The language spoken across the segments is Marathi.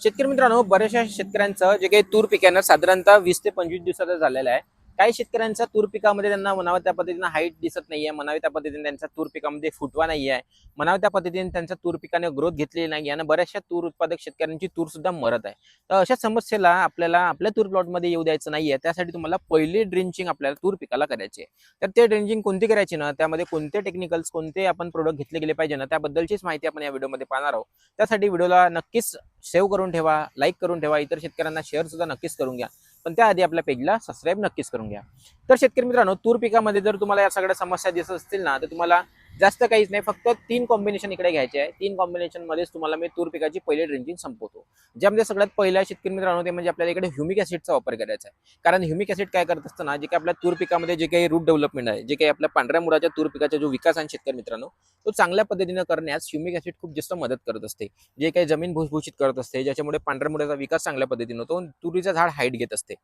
शेतकरी मित्रांनो, बऱ्याचशा शेतकऱ्यांचं जे काही तूर पिकांना साधारणतः 20 ते 25 दिवसाचा झालेला आहे. काही शेतकऱ्यांचा तूर पिकामध्ये त्यांना म्हणावं त्या पद्धतीने हाईट दिसत नाहीये, म्हणावे त्या पद्धतीने त्यांचा तूर पिकामध्ये फुटवा नाहीये, म्हणावं त्या पद्धतीने त्यांचा तूर पिकाने ग्रोथ घेतलेली नाही आणि बऱ्याचशा तूर उत्पादक शेतकऱ्यांची तूर सुद्धा मरत आहे. तर अशा समस्येला आपल्याला आपल्या तूर प्लॉटमध्ये येऊ द्यायचं नाहीये. त्यासाठी तुम्हाला पहिली ड्रिंचिंग आपल्याला तूर पिकाला करायची आहे. तर ते ड्रिंचिंग कोणती करायची ना, त्यामध्ये कोणते टेक्निकल्स, कोणते आपण प्रोडक्ट घेतले गेले पाहिजे ना, त्याबद्दलचीच माहिती आपण या व्हिडिओमध्ये पाहणार आहोत. त्यासाठी व्हिडिओला नक्कीच सेव्ह करून ठेवा, लाईक करून ठेवा, इतर शेतकऱ्यांना शेअर सुद्धा नक्कीच करून घ्या. पण त्याआधी आपल्या पेजला सबस्क्राईब नक्कीच करून घ्या. तर शेतकरी मित्रांनो, तूर पिकामध्ये जर तुम्हाला या सगळ्या समस्या दिसत असतील ना, तर तुम्हाला जास्त काहीच नाही, फक्त 3 कॉम्बिनेशन इकडे घ्यायचे आहे. 3 कॉम्बिनेशन मध्येच तुम्हाला मी तूर पिकाची पहिली ड्रिंचिंग संपवतो. ज्यामध्ये सगळ्यात पहिला शेतकरी मित्रांनो ते म्हणजे आपल्याला इकडे ह्युमिक ऍसिडचा वापर करायचा आहे. कारण ह्युमिक ऍसिड काय करत असतं ना, जे काही आपल्या तूर पिकामध्ये जे काही रूट डेव्हलपमेंट आहे, जे काही आपल्या पांढऱ्या मुळाच्या तूर पिकाचा जो विकास आहे शेतकरी मित्रांनो, तो चांगल्या पद्धतीने करण्यास ह्युमिक ऍसिड खूप जास्त मदत करत असते. जे काही जमीन भुसभुशीत करत असते, ज्याच्यामुळे पांढऱ्या मुळाचा विकास चांगल्या पद्धतीने होतो, तुरीचा झाड हाईट घेत असते.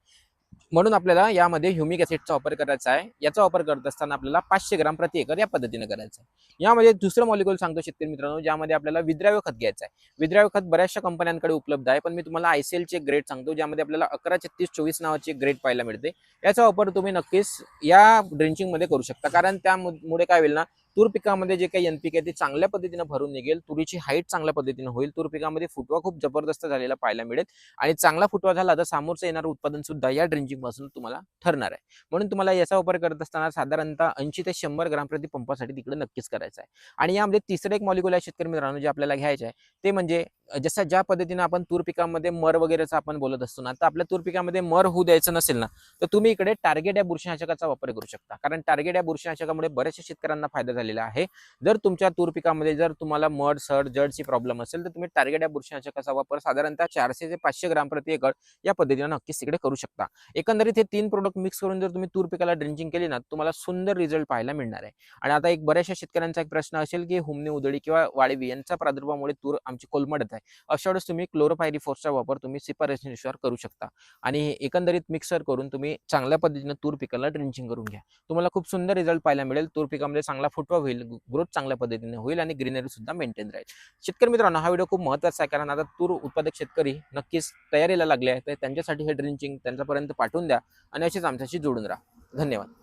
म्हणून आपल्याला यामध्ये ह्युमिक ऍसिडचा वापर करायचा आहे. याचा वापर करत असताना आपल्याला 500 ग्राम प्रति एकर या पद्धतीने करायचा आहे. यामध्ये दुसरं मॉलिक्युल सांगतो शेतकरी मित्रांनो, ज्यामध्ये आपल्याला विद्राव्य खत घ्यायचं आहे. विद्राव्य खत बऱ्याचशा कंपन्यांकडे उपलब्ध आहे, पण मी तुम्हाला आयसीएलचे ग्रेड सांगतो, ज्यामध्ये आपल्याला 11-36-24 नावाची ग्रेड पाहायला मिळते. याचा वापर तुम्ही नक्कीच या ड्रिंचिंग मध्ये करू शकता. कारण त्यामुळे काय होईल ना, तूर पिकामध्ये जे काही एनपीके आहे ते चांगल्या पद्धतीने भरून निघेल, तुरीची हाईट चांगल्या पद्धतीने होईल, तूर पिकामध्ये फुटवा खूप जबरदस्त झालेला पाहायला मिळेल आणि चांगला फुटवा झाला तर समोरचं येणारं उत्पादन सुद्धा या ड्रिंचिंग पासून तुम्हाला ठरणार आहे. म्हणून तुम्हाला याचा वापर करत असताना साधारणतः 80 ते 100 ग्राम प्रति पंपासाठी तिकडे नक्कीच करायचा आहे. आणि यामध्ये तिसरं एक मॉलिक्युल आहे शेतकरी मित्रांनो, जे आपल्याला घ्यायचे आहे ते म्हणजे जसं ज्या पद्धतीने आपण तूर पिकामध्ये मर वगैरेचा आपण बोलत असतो ना, तर आपल्या तूर पिकामध्ये मर होऊ द्यायचं नसेल ना, तर तुम्ही इकडे टार्गेट या बुरशीनाशकाचा वापर करू शकता. कारण टार्गेट या बुरशीनाशकामुळे बऱ्याचशा शेतकऱ्यांना फायदा झालेला आहे. जर तुमच्या तूर पिकामध्ये जर तुम्हाला मड, सड, जडची प्रॉब्लेम असेल, तर तुम्ही टार्गेट या बुरशीनाशकाचा वापर साधारणतः 400 ते 500 ग्राम प्रति एकर या पद्धतीने नक्कीच तिकडे करू शकता. एकंदरीत हे 3 प्रोडक्ट मिक्स करून जर तुम्ही तूर पिकाला ड्रिंचिंग केली ना, तुम्हाला सुंदर रिझल्ट पाहायला मिळणार आहे. आणि आता एक बऱ्याचशा शेतकऱ्यांचा एक प्रश्न असेल, की हुमणी उधळी किंवा वाळवी यांचा प्रादुर्भावामुळे तूर आमची कोलमडत आहे. अशा वेळेस तुम्ही क्लोरोपायरीफॉसचा वापर तुम्ही सिपर करू शकता आणि एकंदरीत मिक्सर करून तुम्ही चांगल्या पद्धतीने तूर पिकाला ड्रिंचिंग करून घ्या. तुम्हाला खूप सुंदर रिझल्ट पाहायला मिळेल. तूर पिकामध्ये चांगला फुटवा होईल, ग्रोथ चांगल्या पद्धतीने होईल आणि ग्रीनरी सुद्धा मेंटेन राहील. शेतकरी मित्रांनो, हा व्हिडिओ खूप महत्त्वाचा आहे, कारण आता तूर उत्पादक शेतकरी नक्कीच तयारीला लागले आहेत. तर त्यांच्यासाठी हे ड्रिंचिंग त्यांच्यापर्यंत पाठवून द्या आणि असेच आमच्याशी जोडून राहा. धन्यवाद.